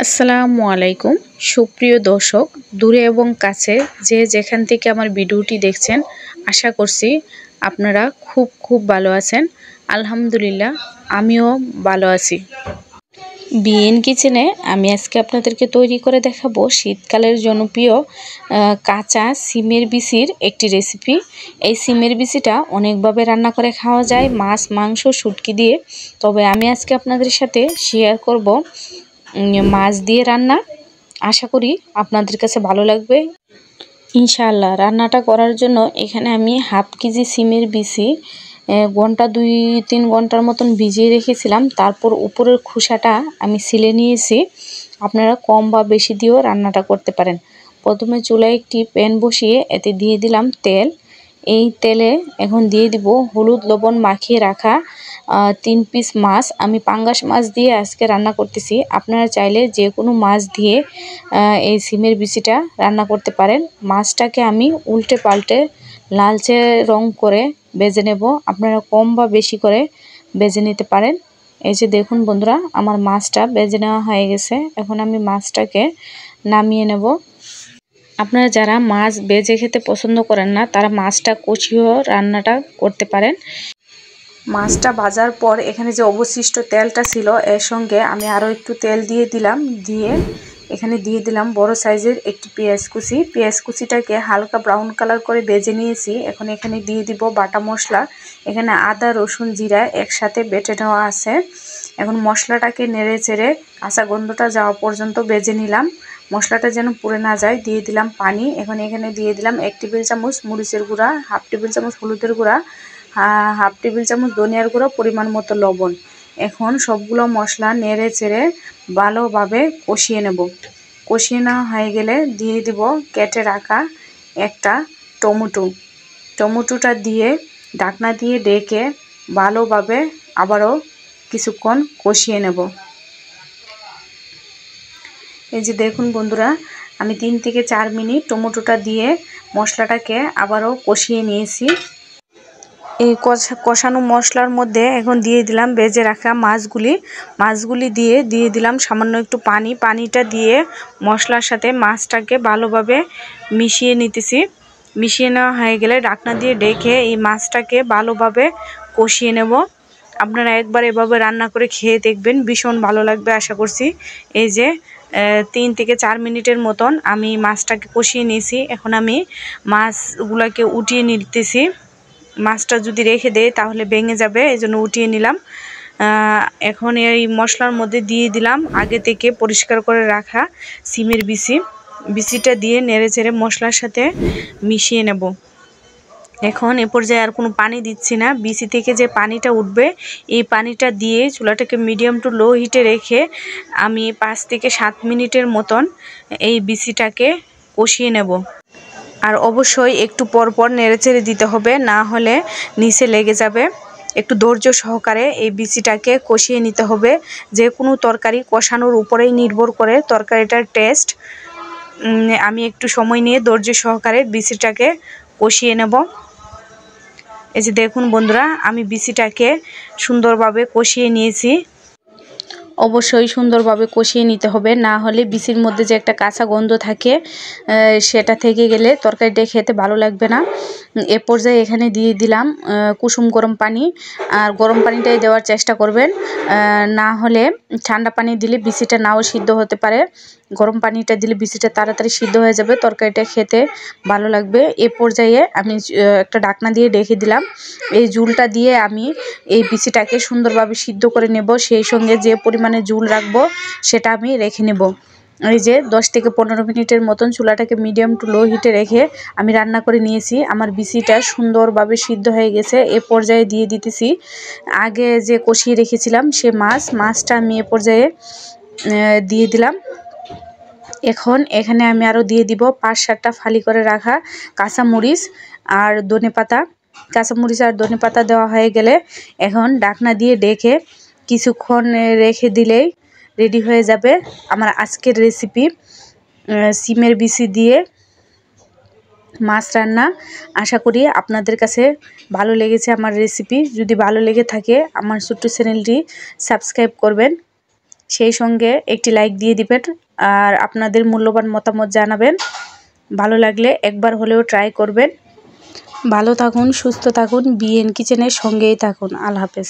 আসসালামু আলাইকুম সুপ্রিয় দর্শক দূরে এবং কাছে যে যেখান থেকে আমার ভিডিওটি দেখছেন আশা করছি আপনারা খুব ভালো আছেন। আলহামদুলিল্লাহ আমিও ভালো আছি। বিএন কিচেনে আমি আজকে আপনাদেরকে তৈরি করে দেখাবো শীতকালের জনপ্রিয় কাঁচা সিমের বিচির একটি রেসিপি। এই সিমের বিচিটা অনেকভাবে রান্না করে খাওয়া যায়, মাছ মাংস শুটকি দিয়ে। তবে আমি আজকে আপনাদের সাথে শেয়ার করব মাছ দিয়ে রান্না। আশা করি আপনাদের কাছে ভালো লাগবে ইনশাআল্লাহ। রান্নাটা করার জন্য এখানে আমি হাফ কেজি সিমের বিচি ঘন্টা 2-3 ঘন্টার মতন ভিজিয়ে রেখেছিলাম। তারপর উপরের খোসাটা আমি ছিলে নিয়েছি। আপনারা কম বা বেশি দিয়েও রান্নাটা করতে পারেন। প্রথমে চুলায় একটি প্যান বসিয়ে এতে দিয়ে দিলাম তেল। এই তেলে এখন দিয়ে দিব হলুদ লবণ মাখিয়ে রাখা 3 পিস মাছ। আমি পাঙ্গাস মাছ দিয়ে আজকে রান্না করতেছি। আপনারা চাইলে যে কোনো মাছ দিয়ে এই সিমের বিচিটা রান্না করতে পারেন। মাছটাকে আমি উল্টে পাল্টে লালচে রং করে ভেজে নেব। আপনারা কম বা বেশি করে ভেজে নিতে পারেন। এই যে দেখুন বন্ধুরা, আমার মাছটা ভেজে নেওয়া হয়ে গেছে। এখন আমি মাছটাকে নামিয়ে নেব। আপনারা যারা মাছ ভেজে খেতে পছন্দ করেন না তারা মাছটা কষিয়েও রান্নাটা করতে পারেন। মাছটা ভাজার পর এখানে যে অবশিষ্ট তেলটা ছিল এর সঙ্গে আমি আরও একটু তেল দিয়ে দিলাম। দিয়ে এখানে দিয়ে দিলাম বড় সাইজের একটি পেঁয়াজ কুচি। পেঁয়াজ কুচিটাকে হালকা ব্রাউন কালার করে ভেজে নিয়েছি। এখন এখানে দিয়ে দিব বাটা মশলা। এখানে আদা রসুন জিরা একসাথে বেটে নেওয়া আছে। এখন মশলাটাকে নেড়ে চেড়ে কাঁচা গন্ধটা যাওয়া পর্যন্ত ভেজে নিলাম। মশলাটা যেন পুড়ে না যায়। দিয়ে দিলাম পানি। এখন এখানে দিয়ে দিলাম 1 টেবিল চামচ মরিচের গুঁড়া, হাফ টেবিল চামচ হলুদের গুঁড়া, হাফ টেবিল চামচ ধনিয়ার গুঁড়া, পরিমাণ মতো লবণ। এখন সবগুলো মশলা নেড়ে চেড়ে ভালোভাবে কষিয়ে নেব। কষিয়ে নেওয়া হয়ে গেলে দিয়ে দিব কেটে রাখা একটা টমেটোটা দিয়ে ঢাকনা দিয়ে ঢেকে ভালোভাবে আবারও কিছুক্ষণ কষিয়ে নেব। এই যে দেখুন বন্ধুরা, আমি 3 থেকে 4 মিনিট টমেটোটা দিয়ে মশলাটাকে আবারও কষিয়ে নিয়েছি। এই কষানো মশলার মধ্যে এখন দিয়ে দিলাম ভেজে রাখা মাছগুলি দিয়ে দিলাম সামান্য একটু পানি। পানিটা দিয়ে মশলার সাথে মাছটাকে ভালোভাবে মিশিয়ে নিতেছি। মিশিয়ে নেওয়া হয়ে গেলে ঢাকনা দিয়ে ঢেকে এই মাছটাকে ভালোভাবে কষিয়ে নেব। আপনারা একবার এভাবে রান্না করে খেয়ে দেখবেন, ভীষণ ভালো লাগবে আশা করছি। এই যে 3 থেকে 4 মিনিটের মতন আমি মাছটাকে কষিয়ে নিয়েছি। এখন আমি মাছগুলোকে উঠিয়ে নিতেছি। মাছটা যদি রেখে দেয় তাহলে ভেঙে যাবে, এই জন্য উঠিয়ে নিলাম। এখন এই মশলার মধ্যে দিয়ে দিলাম আগে থেকে পরিষ্কার করে রাখা সিমের বিচিটা দিয়ে নেড়ে চেড়ে মশলার সাথে মিশিয়ে নেব। এখন এ পর্যায়ে আর কোনো পানি দিচ্ছি না। বিচি থেকে যে পানিটা উঠবে এই পানিটা দিয়ে চুলাটাকে মিডিয়াম টু লো হিটে রেখে আমি 5 থেকে 7 মিনিটের মতন এই বিচিটাকে কষিয়ে নেব। আর অবশ্যই একটু পরপর নেড়েচেড়ে দিতে হবে, না হলে নিচে লেগে যাবে। একটু ধৈর্য সহকারে এই বিচিটাকে কষিয়ে নিতে হবে। যে কোনো তরকারি কষানোর উপরেই নির্ভর করে তরকারিটার টেস্ট। আমি একটু সময় নিয়ে ধৈর্য সহকারে বিচিটাকে কষিয়ে নেব। এই যে দেখুন বন্ধুরা, আমি বিচিটাকে সুন্দরভাবে কষিয়ে নিয়েছি। অবশ্যই সুন্দরভাবে কষিয়ে নিতে হবে, না হলে বিচির মধ্যে যে একটা কাঁচা গন্ধ থাকে সেটা থেকে গেলে তরকারিটা খেতে ভালো লাগবে না। এ পর্যায়ে এখানে দিয়ে দিলাম কুসুম গরম পানি। আর গরম পানিটাই দেওয়ার চেষ্টা করবেন, না হলে ঠান্ডা পানি দিলে বিচিটা নাও সিদ্ধ হতে পারে। গরম পানিটা দিলে বিচিটা তাড়াতাড়ি সিদ্ধ হয়ে যাবে, তরকারিটা খেতে ভালো লাগবে। এ পর্যায়ে আমি একটা ঢাকনা দিয়ে ঢেকে দিলাম। এই ঝুলটা দিয়ে আমি এই বিচিটাকে সুন্দরভাবে সিদ্ধ করে নেব। সেই সঙ্গে যে পরিমাণে ঝুল রাখবো সেটা আমি রেখে নেব। এই যে 10 থেকে 15 মিনিটের মতন চুলাটাকে মিডিয়াম টু লো হিটে রেখে আমি রান্না করে নিয়েছি। আমার বিচিটা সুন্দরভাবে সিদ্ধ হয়ে গেছে। এ পর্যায়ে দিয়ে দিতেছি আগে যে কষিয়ে রেখেছিলাম সে মাছটা আমি এ পর্যায়ে দিয়ে দিলাম। এখন এখানে আমি আরও দিয়ে দিব 5-7টা ফালি করে রাখা কাঁচামরিচ আর ধনেপাতা। কাঁচামরিচ আর ধনেপাতা দেওয়া হয়ে গেলে এখন ঢাকনা দিয়ে ঢেকে কিছুক্ষণ রেখে দিলেই রেডি হয়ে যাবে আমার আজকের রেসিপি সিমের বিচি দিয়ে মাছ রান্না। আশা করি আপনাদের কাছে ভালো লেগেছে আমার রেসিপি। যদি ভালো লেগে থাকে আমার ছোট্ট চ্যানেলটি সাবস্ক্রাইব করবেন। সেই সঙ্গে একটি লাইক দিয়ে দিবেন আর আপনাদের মূল্যবান মতামত জানাবেন। ভালো লাগলে একবার হলেও ট্রাই করবেন। ভালো থাকুন, সুস্থ থাকুন, বিএন কিচেনের সঙ্গেই থাকুন। আল্লাহ হাফেজ।